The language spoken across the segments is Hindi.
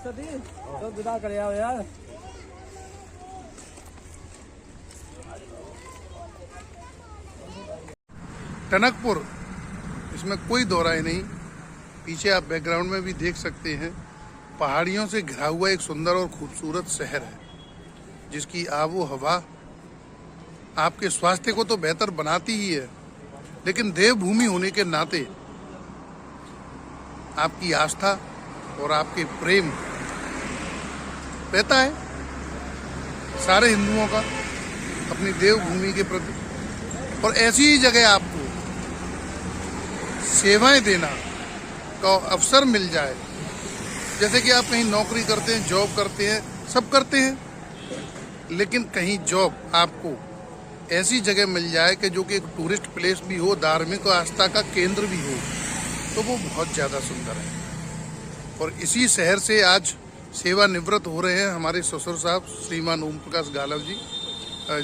तो विदा कर यार। टनकपुर, इसमें कोई दो राय नहीं। पीछे आप बैकग्राउंड में भी देख सकते हैं, पहाड़ियों से घिरा हुआ एक सुंदर और खूबसूरत शहर है, जिसकी आबो हवा आपके स्वास्थ्य को तो बेहतर बनाती ही है, लेकिन देवभूमि होने के नाते आपकी आस्था और आपके प्रेम रहता है सारे हिंदुओं का अपनी देवभूमि के प्रति। और ऐसी ही जगह आपको सेवाएं देना का अवसर मिल जाए, जैसे कि आप कहीं नौकरी करते हैं, जॉब करते हैं, सब करते हैं, लेकिन कहीं जॉब आपको ऐसी जगह मिल जाए कि जो कि एक टूरिस्ट प्लेस भी हो, धार्मिक आस्था का केंद्र भी हो, तो वो बहुत ज़्यादा सुंदर है। और इसी शहर से आज सेवानिवृत्त हो रहे हैं हमारे ससुर साहब श्रीमान ओम प्रकाश गालव जी,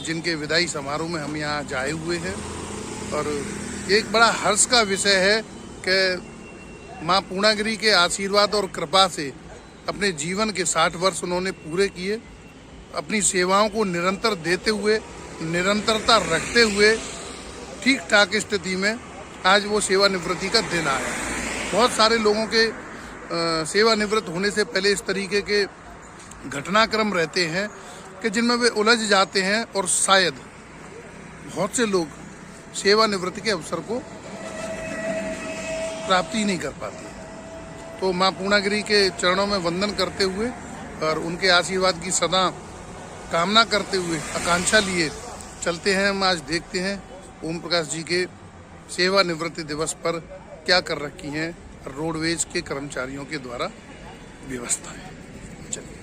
जिनके विदाई समारोह में हम यहाँ जाए हुए हैं। और एक बड़ा हर्ष का विषय है कि माँ पूर्णागिरी के आशीर्वाद और कृपा से अपने जीवन के 60 वर्ष उन्होंने पूरे किए, अपनी सेवाओं को निरंतर देते हुए, निरंतरता रखते हुए ठीक ठाक स्थिति में आज वो सेवानिवृत्ति का दिन आया। बहुत सारे लोगों के सेवानिवृत्त होने से पहले इस तरीके के घटनाक्रम रहते हैं कि जिनमें वे उलझ जाते हैं और शायद बहुत से लोग सेवानिवृत्ति के अवसर को प्राप्ति नहीं कर पाते। तो माँ पूर्णागिरी के चरणों में वंदन करते हुए और उनके आशीर्वाद की सदा कामना करते हुए आकांक्षा लिए चलते हैं। हम आज देखते हैं ओम प्रकाश जी के सेवानिवृत्ति दिवस पर क्या कर रखी हैं रोडवेज के कर्मचारियों के द्वारा व्यवस्थाएं। चलिए।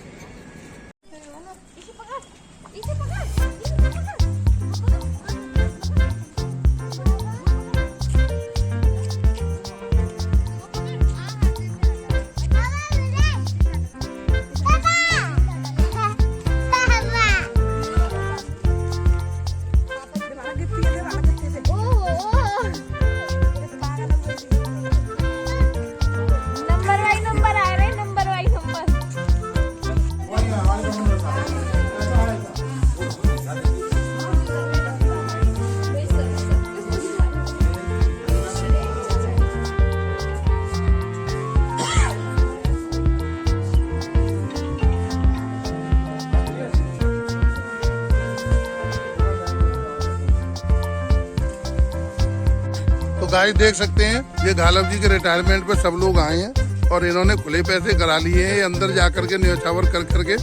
तो गाइस देख सकते हैं, ये गालव जी के रिटायरमेंट पे सब लोग आए हैं और इन्होंने खुले पैसे करा लिए हैं अंदर जा करके न्यौछावर कर करके।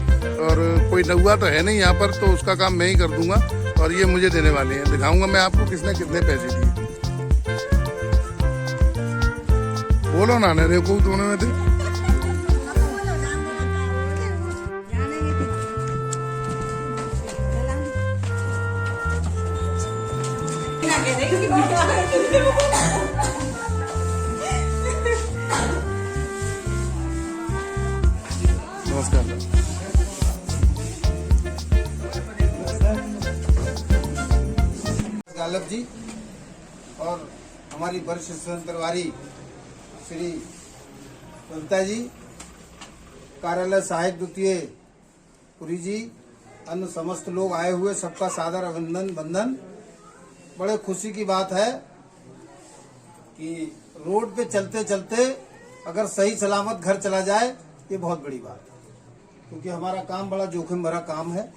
और कोई नौआ तो है नहीं यहाँ पर, तो उसका काम मैं ही कर दूंगा और ये मुझे देने वाले हैं। दिखाऊंगा मैं आपको किसने कितने पैसे दिए। बोलो ना रे को दोनों में थे। नमस्कार। गालव जी और हमारी वरिष्ठ स्वतंत्रवादी श्री कविता जी, कार्यालय सहायक द्वितीय पुरी जी, अन्य समस्त लोग आए हुए, सबका सादर अभिनंदन वंदन। बड़े खुशी की बात है कि रोड पे चलते चलते अगर सही सलामत घर चला जाए, ये बहुत बड़ी बात है, क्योंकि हमारा काम बड़ा जोखिम भरा काम है।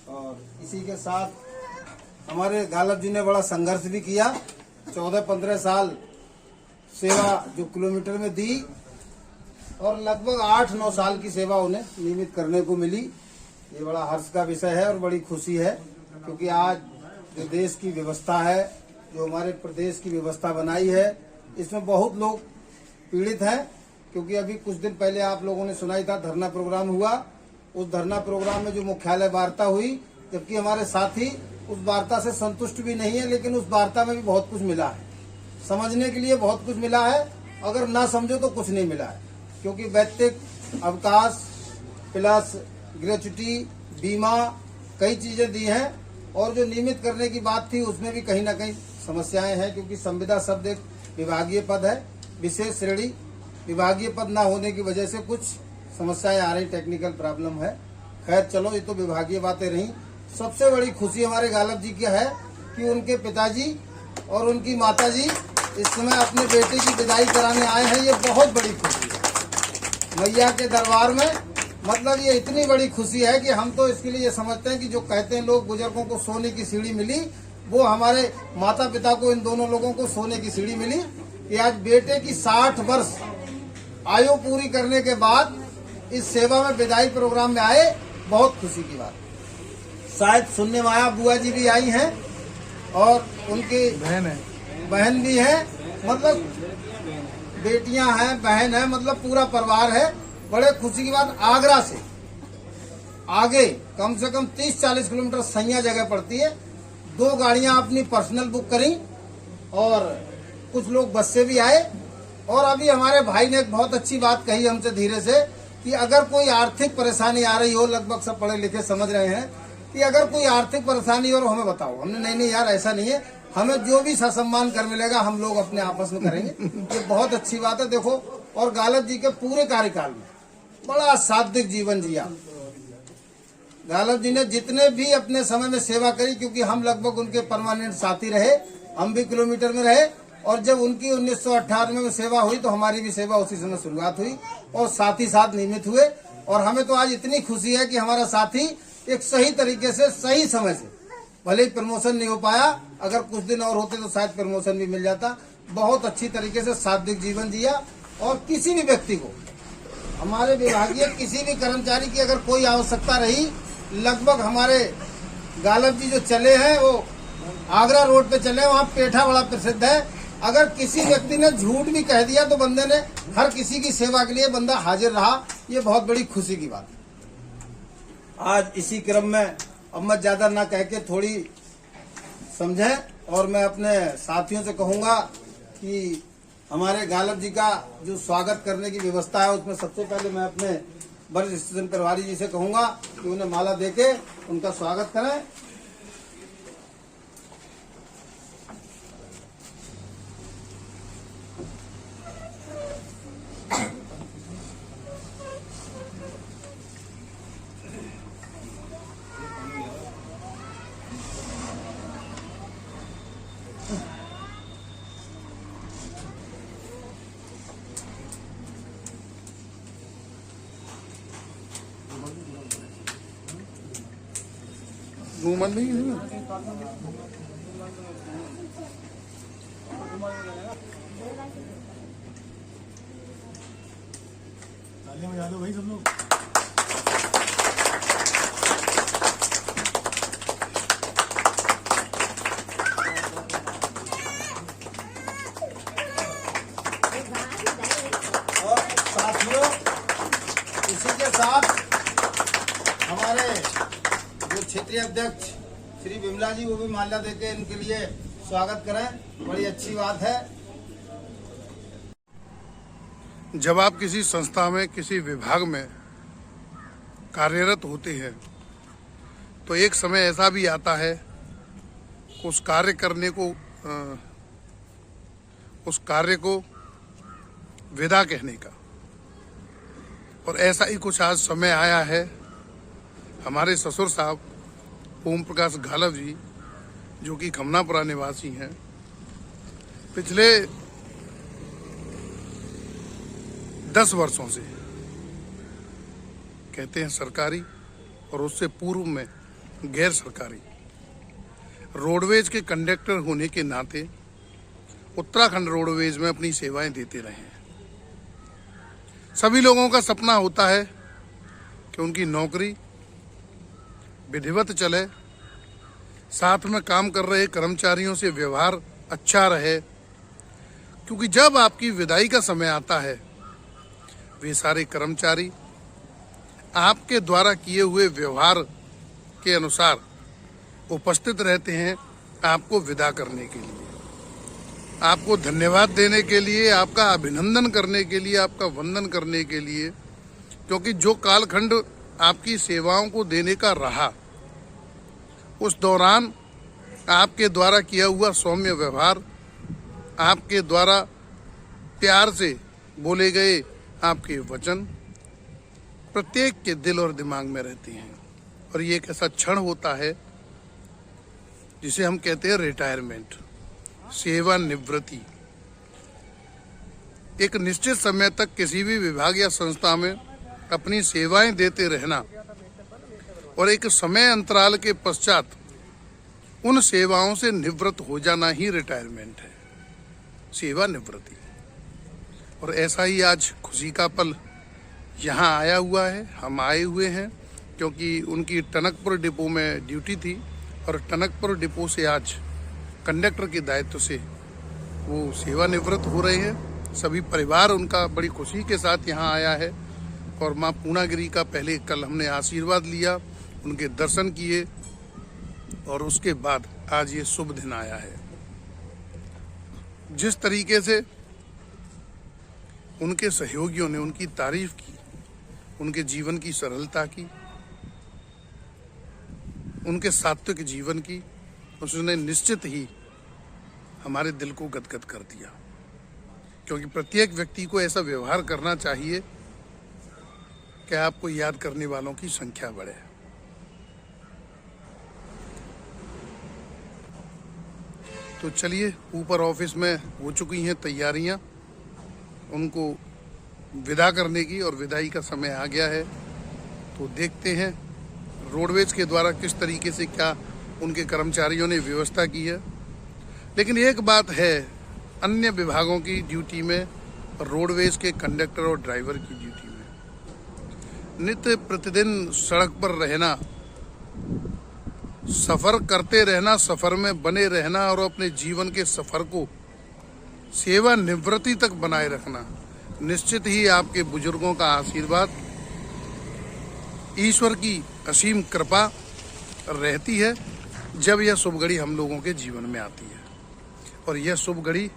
और इसी के साथ हमारे गालव जी ने बड़ा संघर्ष भी किया, 14-15 साल सेवा जो किलोमीटर में दी और लगभग 8-9 साल की सेवा उन्हें नियमित करने को मिली। ये बड़ा हर्ष का विषय है और बड़ी खुशी है, क्योंकि आज जो देश की व्यवस्था है, जो हमारे प्रदेश की व्यवस्था बनाई है, इसमें बहुत लोग पीड़ित हैं। क्योंकि अभी कुछ दिन पहले आप लोगों ने सुनाई था, धरना प्रोग्राम हुआ। उस धरना प्रोग्राम में जो मुख्यालय वार्ता हुई, जबकि हमारे साथी उस वार्ता से संतुष्ट भी नहीं है, लेकिन उस वार्ता में भी बहुत कुछ मिला है, समझने के लिए बहुत कुछ मिला है। अगर ना समझो तो कुछ नहीं मिला है, क्योंकि वैयक्तिक अवकाश प्लस ग्रेच्युटी, बीमा, कई चीजें दी हैं। और जो नियमित करने की बात थी, उसमें भी कहीं ना कहीं समस्याएं हैं, क्योंकि संविदा शब्द एक विभागीय पद है, विशेष श्रेणी विभागीय पद न होने की वजह से कुछ समस्याएं आ रही, टेक्निकल प्रॉब्लम है। खैर चलो, ये तो विभागीय बातें रही। सबसे बड़ी खुशी हमारे गालब जी की है कि उनके पिताजी और उनकी माताजी इस समय अपने बेटे की विदाई कराने आए हैं। ये बहुत बड़ी खुशी है मैया के दरबार में। मतलब ये इतनी बड़ी खुशी है कि हम तो इसके लिए ये समझते हैं कि जो कहते हैं लोग बुजुर्गों को सोने की सीढ़ी मिली, वो हमारे माता पिता को, इन दोनों लोगों को सोने की सीढ़ी मिली कि आज बेटे की 60 वर्ष आयु पूरी करने के बाद इस सेवा में विदाई प्रोग्राम में आए। बहुत खुशी की बात। शायद सुनने माया बुआ जी भी आई हैं और उनकी बहन भी है। मतलब बेटियां हैं, बहन है, मतलब पूरा परिवार है। बड़े खुशी की बात। आगरा से आगे कम से कम 30-40 किलोमीटर सैया जगह पड़ती है। 2 गाड़ियां अपनी पर्सनल बुक करी और कुछ लोग बस से भी आए। और अभी हमारे भाई ने एक बहुत अच्छी बात कही हमसे धीरे से कि अगर कोई आर्थिक परेशानी आ रही हो, लगभग सब पढ़े लिखे समझ रहे हैं कि अगर कोई आर्थिक परेशानी हो तो हमें बताओ। हमने नहीं यार ऐसा नहीं है, हमें जो भी ससम्मान कर मिलेगा हम लोग अपने आपस में करेंगे। ये बहुत अच्छी बात है। देखो, और गालब जी के पूरे कार्यकाल में बड़ा सात्विक जीवन जिया। गालब जी ने जितने भी अपने समय में सेवा करी, क्योंकि हम लगभग उनके परमानेंट साथी रहे, हम भी किलोमीटर में रहे। और जब उनकी 1998 में सेवा हुई तो हमारी भी सेवा उसी समय शुरुआत हुई और साथ ही साथ नियमित हुए। और हमें तो आज इतनी खुशी है कि हमारा साथी एक सही तरीके से, सही समय से, भले ही प्रमोशन नहीं हो पाया, अगर कुछ दिन और होते तो शायद प्रमोशन भी मिल जाता। बहुत अच्छी तरीके से सात्विक जीवन जिया। और किसी भी व्यक्ति को, हमारे विभागीय किसी भी कर्मचारी की अगर कोई आवश्यकता रही, लगभग हमारे गालब जी जो चले हैं वो आगरा रोड पे चले, वहाँ पेठा बड़ा प्रसिद्ध है। अगर किसी व्यक्ति ने झूठ भी कह दिया तो बंदे ने हर किसी की सेवा के लिए बंदा हाजिर रहा। ये बहुत बड़ी खुशी की बात है। आज इसी क्रम में अब मैं ज्यादा ना कह के थोड़ी समझें, और मैं अपने साथियों से कहूंगा कि हमारे गालब जी का जो स्वागत करने की व्यवस्था है उसमें सबसे पहले मैं अपने वरिष्ठ स्टेशन प्रभारी जी से कहूंगा कि उन्हें माला देके उनका स्वागत करें। मुंह बंद नहीं। तालियां बजा दो भाई सब लोग। और साथियों, इसी के साथ हमारे जो क्षेत्रीय अध्यक्ष श्री विमला जी, वो भी माल्या देके इनके लिए स्वागत करें। बड़ी अच्छी बात है। जब आप किसी संस्था में, किसी विभाग में कार्यरत होते हैं तो एक समय ऐसा भी आता है उस कार्य करने को, उस कार्य को विदा कहने का। और ऐसा ही कुछ आज समय आया है। हमारे ससुर साहब ओम प्रकाश गालब जी, जो कि खमनापुरा निवासी हैं, पिछले 10 वर्षों से, कहते हैं सरकारी और उससे पूर्व में गैर सरकारी, रोडवेज के कंडक्टर होने के नाते उत्तराखंड रोडवेज में अपनी सेवाएं देते रहे हैं। सभी लोगों का सपना होता है कि उनकी नौकरी विधिवत चले, साथ में काम कर रहे कर्मचारियों से व्यवहार अच्छा रहे, क्योंकि जब आपकी विदाई का समय आता है वे सारे कर्मचारी आपके द्वारा किए हुए व्यवहार के अनुसार उपस्थित रहते हैं आपको विदा करने के लिए, आपको धन्यवाद देने के लिए, आपका अभिनंदन करने के लिए, आपका वंदन करने के लिए। क्योंकि जो कालखंड आपकी सेवाओं को देने का रहा, उस दौरान आपके द्वारा किया हुआ सौम्य व्यवहार, आपके द्वारा प्यार से बोले गए आपके वचन, प्रत्येक के दिल और दिमाग में रहती हैं। और ये एक ऐसा क्षण होता है जिसे हम कहते हैं रिटायरमेंट, सेवानिवृत्ति। एक निश्चित समय तक किसी भी विभाग या संस्था में अपनी सेवाएं देते रहना और एक समय अंतराल के पश्चात उन सेवाओं से निवृत्त हो जाना ही रिटायरमेंट है, सेवानिवृत्ति। और ऐसा ही आज खुशी का पल यहाँ आया हुआ है। हम आए हुए हैं क्योंकि उनकी टनकपुर डिपो में ड्यूटी थी और टनकपुर डिपो से आज कंडक्टर के दायित्व से वो सेवानिवृत्त हो रहे हैं। सभी परिवार उनका बड़ी खुशी के साथ यहाँ आया है और माँ पूर्णागिरी का पहले कल हमने आशीर्वाद लिया, उनके दर्शन किए और उसके बाद आज ये शुभ दिन आया है। जिस तरीके से उनके सहयोगियों ने उनकी तारीफ की, उनके जीवन की सरलता की, उनके सात्विक जीवन की, उसने निश्चित ही हमारे दिल को गदगद कर दिया। क्योंकि प्रत्येक व्यक्ति को ऐसा व्यवहार करना चाहिए कि आपको याद करने वालों की संख्या बढ़े। तो चलिए, ऊपर ऑफिस में हो चुकी हैं तैयारियां उनको विदा करने की और विदाई का समय आ गया है। तो देखते हैं रोडवेज के द्वारा किस तरीके से क्या उनके कर्मचारियों ने व्यवस्था की है। लेकिन एक बात है, अन्य विभागों की ड्यूटी में और रोडवेज के कंडक्टर और ड्राइवर की ड्यूटी में नित्य प्रतिदिन सड़क पर रहना, सफर करते रहना, सफर में बने रहना और अपने जीवन के सफर को सेवानिवृत्ति तक बनाए रखना, निश्चित ही आपके बुजुर्गों का आशीर्वाद, ईश्वर की असीम कृपा रहती है जब यह शुभ घड़ी हम लोगों के जीवन में आती है। और यह शुभ घड़ी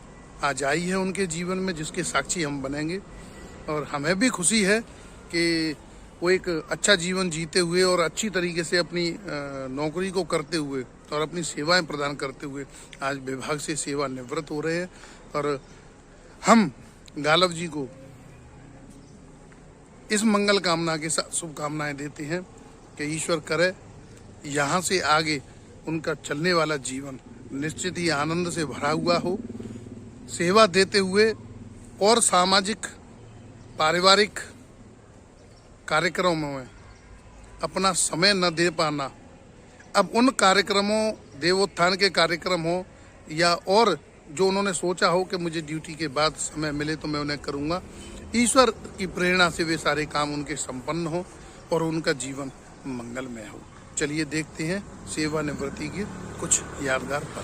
आज आई है उनके जीवन में, जिसके साक्षी हम बनेंगे। और हमें भी खुशी है कि वो एक अच्छा जीवन जीते हुए और अच्छी तरीके से अपनी नौकरी को करते हुए और अपनी सेवाएं प्रदान करते हुए आज विभाग से सेवानिवृत्त हो रहे हैं। और हम गालव जी को इस मंगल कामना के साथ शुभकामनाएं देते हैं कि ईश्वर करे यहाँ से आगे उनका चलने वाला जीवन निश्चित ही आनंद से भरा हुआ हो, सेवा देते हुए और सामाजिक पारिवारिक कार्यक्रमों में अपना समय न दे पाना, अब उन कार्यक्रमों, देवोत्थान के कार्यक्रम हो या और जो उन्होंने सोचा हो कि मुझे ड्यूटी के बाद समय मिले तो मैं उन्हें करूंगा, ईश्वर की प्रेरणा से वे सारे काम उनके संपन्न हो और उनका जीवन मंगलमय हो। चलिए देखते हैं सेवानिवृत्ति के कुछ यादगार पल।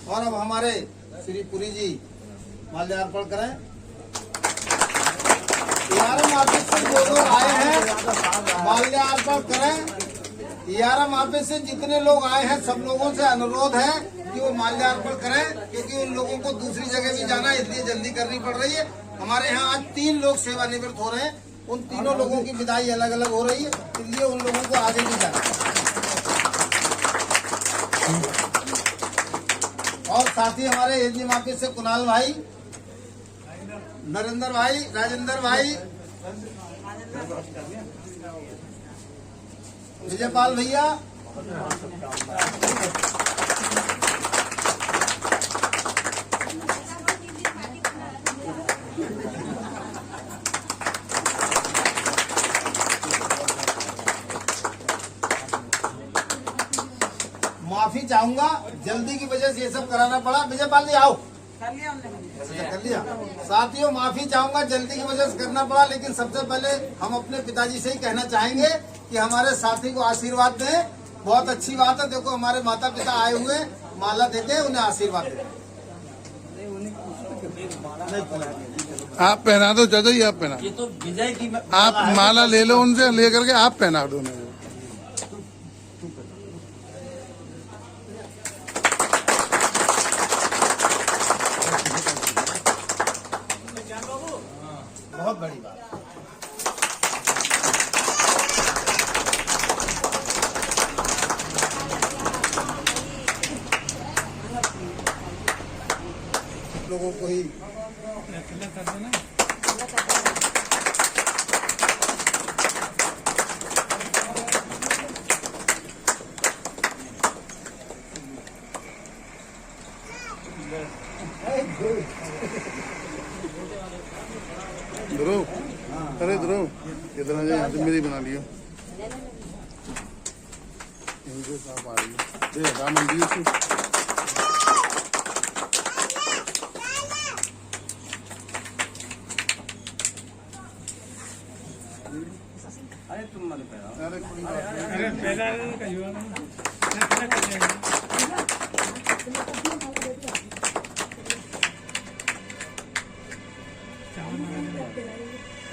और अब हमारे श्री पुरी जी माल्यार्पण करें। 11 मार्च से जो लोग आए हैं माल्यार्पण करें। 11 मार्च से जितने लोग आए हैं सब लोगों से अनुरोध है कि वो माल्यार्पण करें, क्योंकि उन लोगों को दूसरी जगह भी जाना है, इसलिए जल्दी करनी पड़ रही है। हमारे यहाँ आज 3 लोग सेवानिवृत्त हो रहे हैं, उन तीनों लोगों की विदाई अलग अलग हो रही है, इसलिए उन लोगों को आगे भी जाना है। और साथ ही हमारे एजीएम ऑफिस से कुणाल भाई, नरेंद्र भाई, राजेंद्र भाई, विजयपाल भैया, माफी चाहूंगा, जल्दी की वजह से ये सब कराना पड़ा। विजयपाल जी आओ। कर लिया। साथियों, माफी चाहूंगा, जल्दी की वजह से करना पड़ा, लेकिन सबसे पहले हम अपने पिताजी से ही कहना चाहेंगे कि हमारे साथी को आशीर्वाद दें। बहुत अच्छी बात है, देखो हमारे माता पिता आए हुए, माला देते, उन्हें आशीर्वाद दें। आप पहना दो चाचा जी, आप पहना। ये तो विजय की आप माला ले लो उनसे, लेकर के आप पहना दो उन्हें। बहुत बड़ी बात। लोगों को ही ध्रुव, अरे ध्रुव इधर आ जाए, यहाँ से मेरी बना लियो। इनके साथ आ रही है, देख राम मंदिर से अरे तुम मत पहनाओ। अरे कोई बात नहीं। अरे पहला का युवा ना कर लेंगे।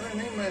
अरे नहीं मैं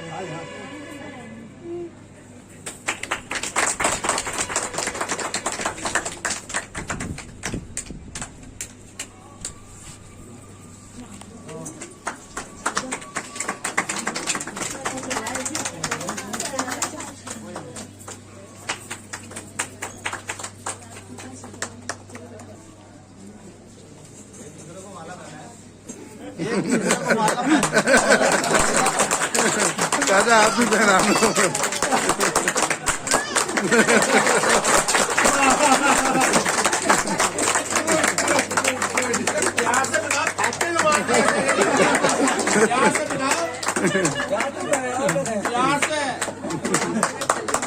चाचा आप भी पहना लो।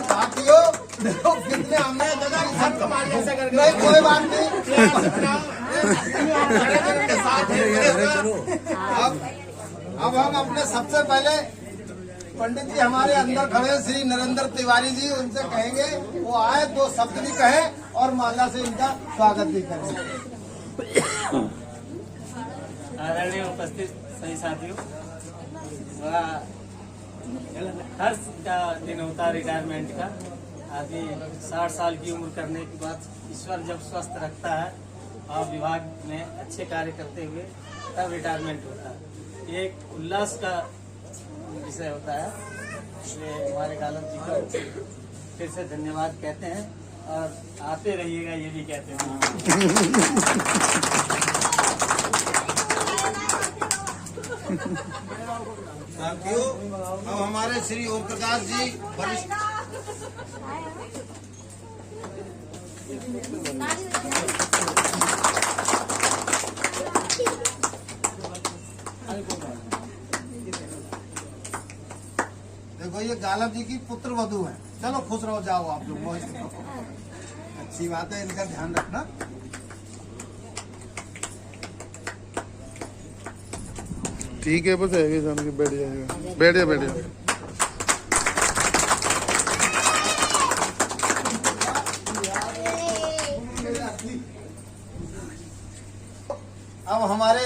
साथियों देखो कितने हमने नहीं कोई बात नहीं। अब हम अपने सबसे पहले पंडित जी हमारे अंदर खड़े हैं, श्री नरेंद्र तिवारी जी, उनसे कहेंगे वो आए, दो शब्द भी कहें और माला से इनका स्वागत भी करें। आदरणीय उपस्थित सभी साथियों, बड़ा हर्ष का दिन होता है रिटायरमेंट का। आदमी 60 साल की उम्र करने के बाद ईश्वर जब स्वस्थ रखता है और विभाग में अच्छे कार्य करते हुए तब रिटायरमेंट होता है। ये एक उल्लास का विषय होता है, इसलिए हमारे गालव जी को फिर से धन्यवाद कहते हैं और आते रहिएगा ये भी कहते हैं। साथियों अब हमारे श्री ओम प्रकाश जी वरिष्ठ देखो ये गालब जी की पुत्र वधू है। चलो खुश रहो, जाओ आप लोग मौज करो। अच्छी बात है, इनका ध्यान रखना। ठीक है बस है जान के बैठ जाएगा, बैठ जा। अब हमारे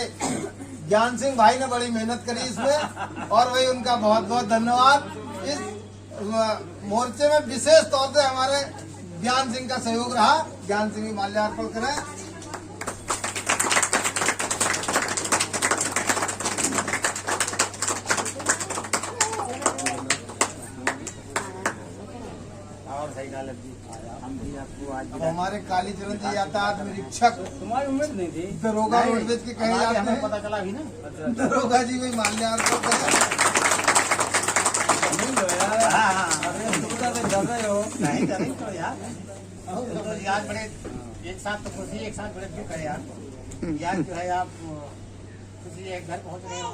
ज्ञान सिंह भाई ने बड़ी मेहनत करी इसमें और वही उनका बहुत बहुत धन्यवाद। इस मोर्चे में विशेष तौर से हमारे ज्ञान सिंह का सहयोग रहा। ज्ञान सिंह भी माल्यार्पण करें। अब हमारे कालीचरण जी यातायात निरीक्षक तुम्हारी उम्र नहीं थी। दरोगा रोडवेज के कहे जाते हैं, पता चला भी ना। दरोगा जी भी माल्यार्पण करें। नहीं लो यार, अरे तुम तो ज्यादा ही हो। नहीं करें तो यार, तो यार बड़े एक साथ तो खुशी, एक साथ बड़े दुख है यार। यार जो है आप खुशी एक घर पहुंच रहे हो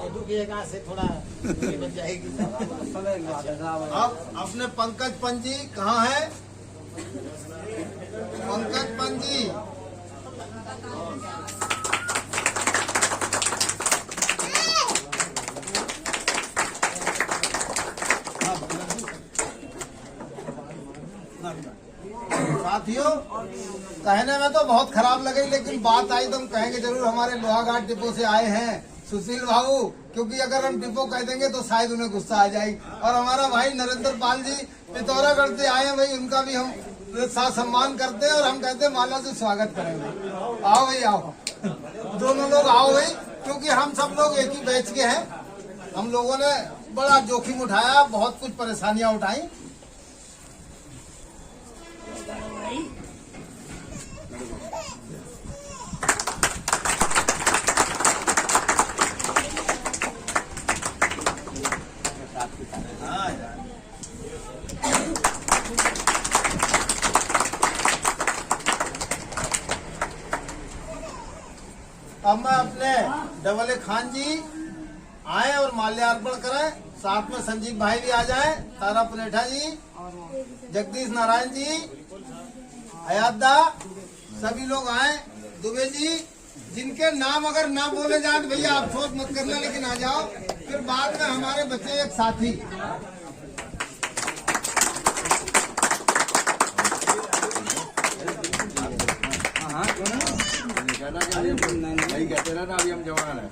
और दुख एक हाथ से थोड़ा दूरी बच जाएगी। अब अपने पंकज पंत जी कहाँ है? पंकज पंत जी साथियों कहने में तो बहुत खराब लगे, लेकिन बात आई तो हम कहेंगे जरूर। हमारे लोहाघाट डिपो से आए हैं सुशील बाबू, क्योंकि अगर हम डिपो कह देंगे तो शायद उन्हें गुस्सा आ जाएगी। और हमारा भाई नरेंद्र पाल जी पिथौरागढ़ से आए हैं, भाई उनका भी हम साथ सम्मान करते हैं और हम कहते हैं माला से स्वागत करेंगे। आओ भाई आओ, दोनों लोग आओ भाई, क्योंकि हम सब लोग एक ही बैच के हैं। हम लोगों ने बड़ा जोखिम उठाया, बहुत कुछ परेशानियां उठाई। अब मैं अपने डबल खान जी आए और माल्यार्पण करें, साथ में संजीव भाई भी आ जाएं, तारा पुनेठा जी, जगदीश नारायण जी, हयातदा, सभी लोग आए, दुबे जी, जिनके नाम अगर ना बोले जाए तो भैया आप सोच मत करना, लेकिन आ जाओ। फिर बाद में हमारे बच्चे एक साथी नहीं कहते ना अभी हम जवान है।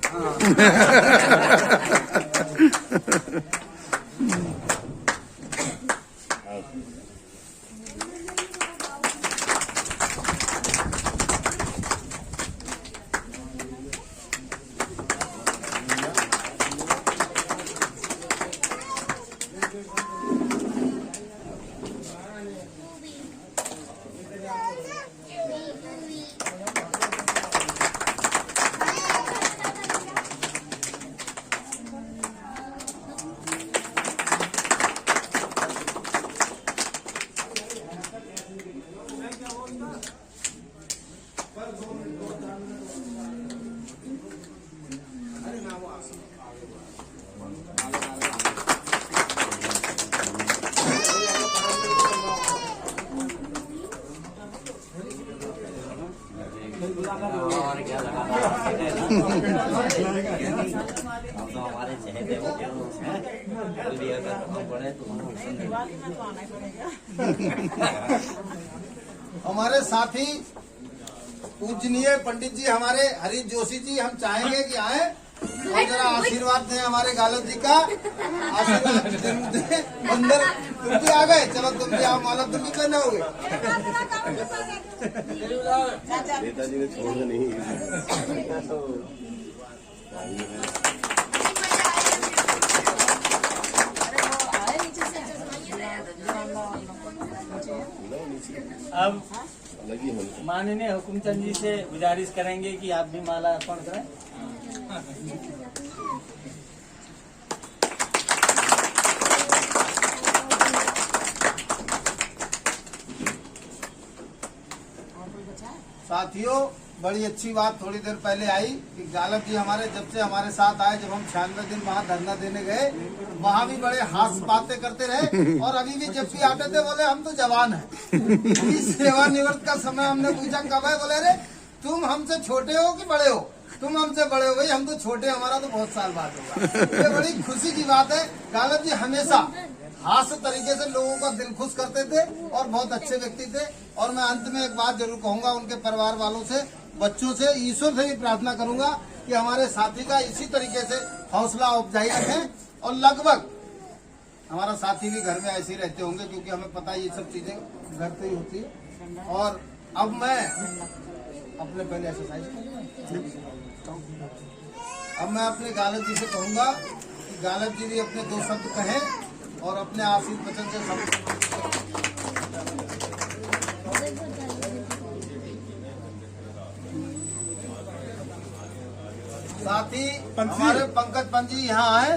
और क्या लगा हम तो हमारे चहेते हो कभी अगर हम पढ़े तो हमारे साथी पूजनीय पंडित जी हमारे हरीश जोशी जी, हम चाहेंगे कि आए और जरा आशीर्वाद दें हमारे गालव जी का। आशीर्वाद दें। अंदर तुम भी आ गए, चलो तुम भी आओ, माला तुम भी पहनाओगे। नेताजी ने छोड़ नहीं। अब माननीय हुकुमचंद जी से गुजारिश करेंगे कि आप भी माला अर्पण करें। साथियों, बड़ी अच्छी बात थोड़ी देर पहले आई कि गालव जी हमारे जब से हमारे साथ आए, जब हम 96 दिन वहाँ धरना देने गए, वहाँ भी बड़े हास्य बातें करते रहे, और अभी भी जब भी आते थे बोले हम तो जवान हैं। इस सेवानिवृत्त का समय हमने पूछा कब है, बोले रे तुम हमसे छोटे हो कि बड़े हो? तुम हमसे बड़े हो। भाई हम तो छोटे, हमारा तो बहुत साल बाद होगा। ये बड़ी खुशी की बात है। गालव जी हमेशा हास्य तरीके से लोगों का दिल खुश करते थे और बहुत अच्छे व्यक्ति थे। और मैं अंत में एक बात जरूर कहूंगा, उनके परिवार वालों से, बच्चों से, ईश्वर से भी प्रार्थना करूंगा कि हमारे साथी का इसी तरीके से हौसला अफजाई रखें। और लगभग हमारा साथी भी घर में ऐसे ही रहते होंगे, क्योंकि हमें पता है ये सब चीजें घर पे ही होती है। और अब मैं अपने पहले एक्सरसाइज अब मैं अपने गालव जी से कहूंगा कि गालव जी भी अपने 2 शब्द कहें और अपने आशीष वचन से साथ ही हमारे पंकज पंत जी यहाँ आए।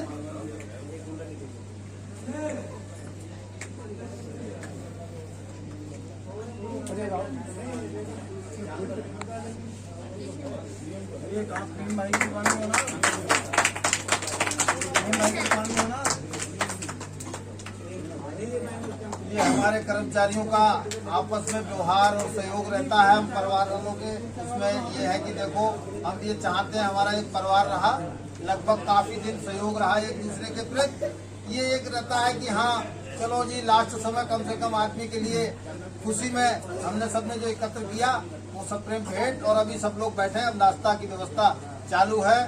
ये हमारे कर्मचारियों का आपस में व्यवहार और सहयोग रहता है हम परिवार वालों के। उसमें ये है कि देखो, हम ये चाहते हैं हमारा एक परिवार रहा, लगभग काफी दिन सहयोग रहा एक दूसरे के प्रति। ये एक रहता है कि हाँ चलो जी, लास्ट समय कम से कम आदमी के लिए खुशी में हमने सबने जो एकत्र किया वो सब प्रेम भेंट। और अभी सब लोग बैठे हैं, अब नाश्ता की व्यवस्था चालू है।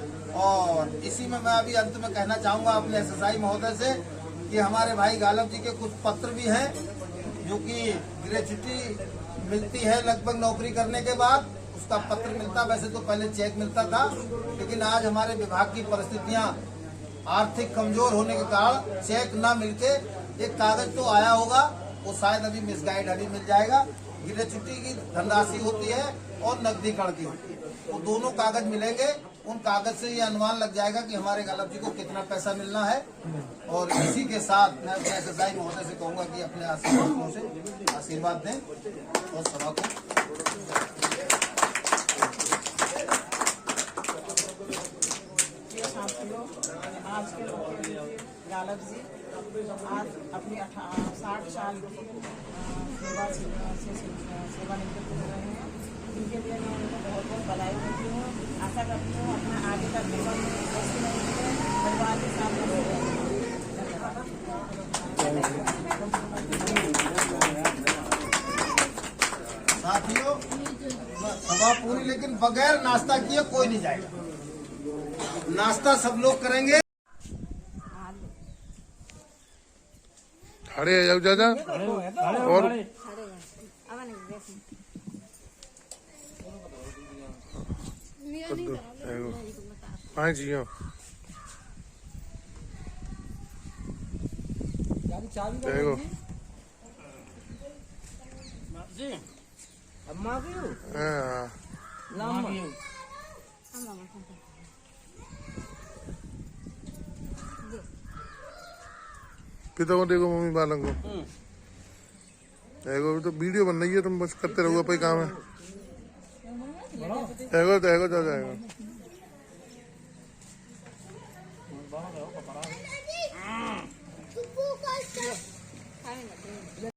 और इसी में मैं अभी अंत में कहना चाहूंगा अपने एसएसआई महोदय से कि हमारे भाई गालव जी के कुछ पत्र भी हैं, जो कि ग्रेच्युटी मिलती है लगभग नौकरी करने के बाद, उसका पत्र मिलता। वैसे तो पहले चेक मिलता था, लेकिन आज हमारे विभाग की परिस्थितियां आर्थिक कमजोर होने के कारण चेक न मिलके एक कागज तो आया होगा, वो शायद अभी मिसगाइड अभी मिल जाएगा। ग्रेच्युटी की धनराशि होती है और नकदीकरण की होती है, वो दोनों कागज मिलेंगे। उन कागज से ये अनुमान लग जाएगा कि हमारे गालब जी को कितना पैसा मिलना है। और इसी के साथ मैं अपने एसएसआई महोदय से कहूंगा कि अपने आशीर्वादों से आशीर्वाद दें और सभा को साथियों, आज के गालब जी आज अपनी 60 साल की सेवानिवृत्त हो रहे हैं। इनके लिए मैं उनको बहुत बहुत बधाई देती हूँ। आशा करती हूँ अपना आगे का जीवन ऐसे परिवार के साथ साथियों, सभा पूरी, लेकिन बगैर नाश्ता किए कोई नहीं जाएगा। नाश्ता सब लोग करेंगे। खड़े आ जाओ दादा। और पाँच जियो देखो पिता को देखो मम्मी बालक को देखो तो वीडियो बन रही है तुम बस करते रहो अपना काम है देखो जा जाएगा